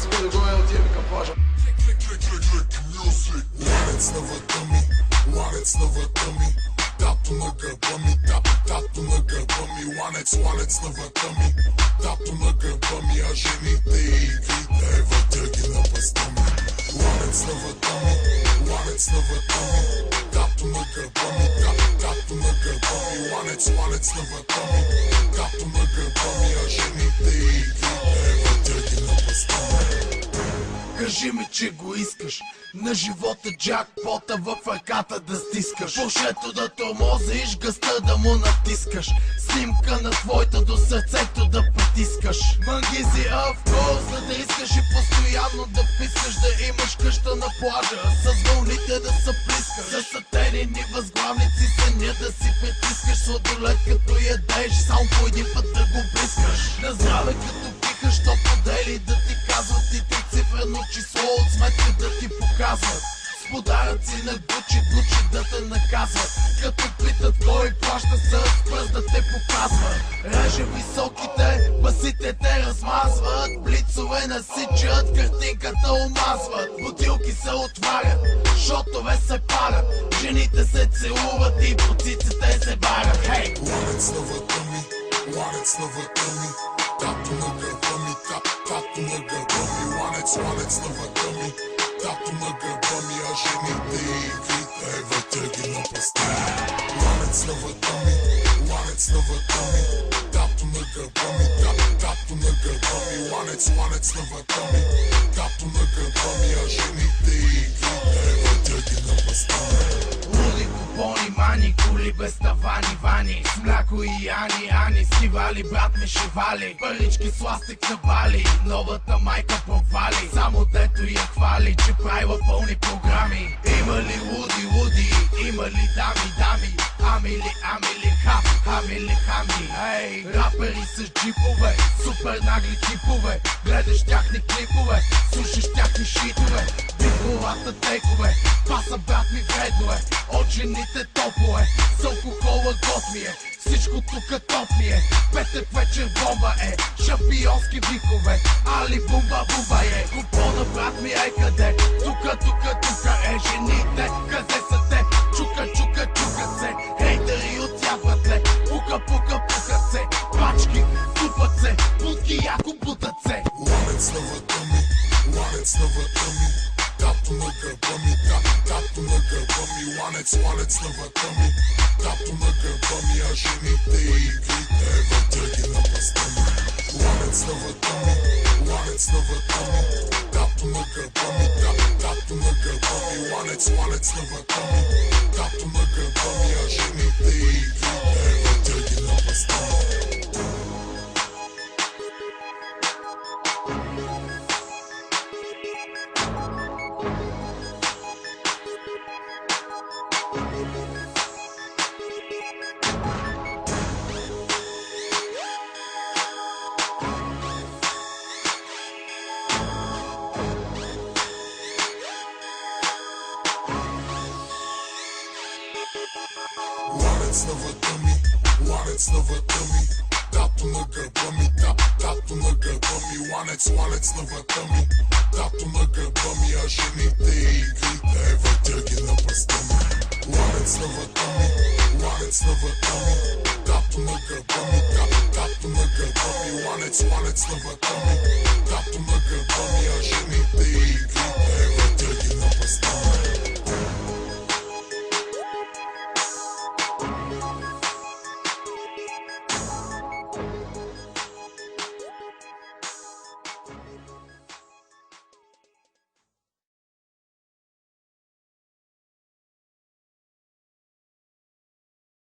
се подгоня да отидем към плажа. Ланец на врата ми, ланец на врата ми, тато на гърба ми, тато на гърба ми, ланец на врата ми, тато на гърба ми, а жените и игрите вътре ги на пръста ми. Ланец на врата ми, ланец на врата ми, тато на гърба ми, тато на гърба ми, ланец на врата ми, тато на гърба ми, а жените и игрите вътре ги на пръста ми. Кажи ми, че го искаш, на живота джакпота в ръката да стискаш, пушето да тормозиш, гъста да му натискаш, снимка на твоята до сърцето да потискаш. Мангизи авкорс, за да искаш и постоянно да пискаш, да имаш къща на плажа, с вълните да се плискаш, с сатенини възглавници съня да си притискаш, сладолет като ядеш, само по един път да го блискаш. На здраве като пихаш, то подели да ти казват и те цифрено число от сметка да ти показват. С подаръци на Гучи да те наказват, като питат кой плаща с пръст да те показва. Реже високите, басите те размазват, блицове насичат, картинката омазват. Бутилки се отварят, шотове се парят, жените се целуват и по циците се барят. Хей! Ланец на врата ми, ланец на врата ми, тато на гърба ми, тато на гърба ми, ланец на врата ми, тато на гърба ми, а жените и игрите вътре ги на пръста ми. Ланец на врата ми, ланец на врата ми, тато на гърба ми, тато на гърба ми, ланец на врата ми, тато на гърба ми, а жените и игрите вътре ги на пръста ми. Луди купони, мани, кули без тавани, вани, с мляко и ани, скивали, брат ми шивали, парички с ластик на бали, новата майка провали, само дето я хвали, че правила пълни програми. Има ли луди, има ли дами, амили, хами, ей, рапери с джипове, супер нагли типове, гледаш тяхни клипове, слушаш тяхни шитове, битовата текове, паса брат ми вредно е, от жените топло е, с алкохола гот ми е, всичко тука топ ми е, петък вечер бомба е, шампионски викове, али бумба е, купона брат ми е къде, тука е, жените, къде са те, чука се, хейтери отяват ле, пукат се, пачки тупат се, будки яко бутат се. Ланец на врата ми, ланец на врата ми, тато на гърба ми, тато на гърба ми, ланец на врата ми, тато на гърба ми, а жените и игрите вътре ги на пръста ми. Ланец на врата ми, ланец на врата ми, тато на гърба ми, тато на гърба ми, ланец на врата ми, тато на гърба ми, а жените и игрите вътре ги на пръста ми. Ланец на врата ми, ланец на врата ми, тато на гърба ми, тато на гърба ми, ланец на врата ми, тато на гърба ми, а жените и игрите вътре ги на пръста ми. Ланец на врата ми, ланец на врата ми, тато на гърба ми, тато на гърба ми, ланец на врата ми, тато на гърба ми, а жените и игрите вътре ги на пръста ми.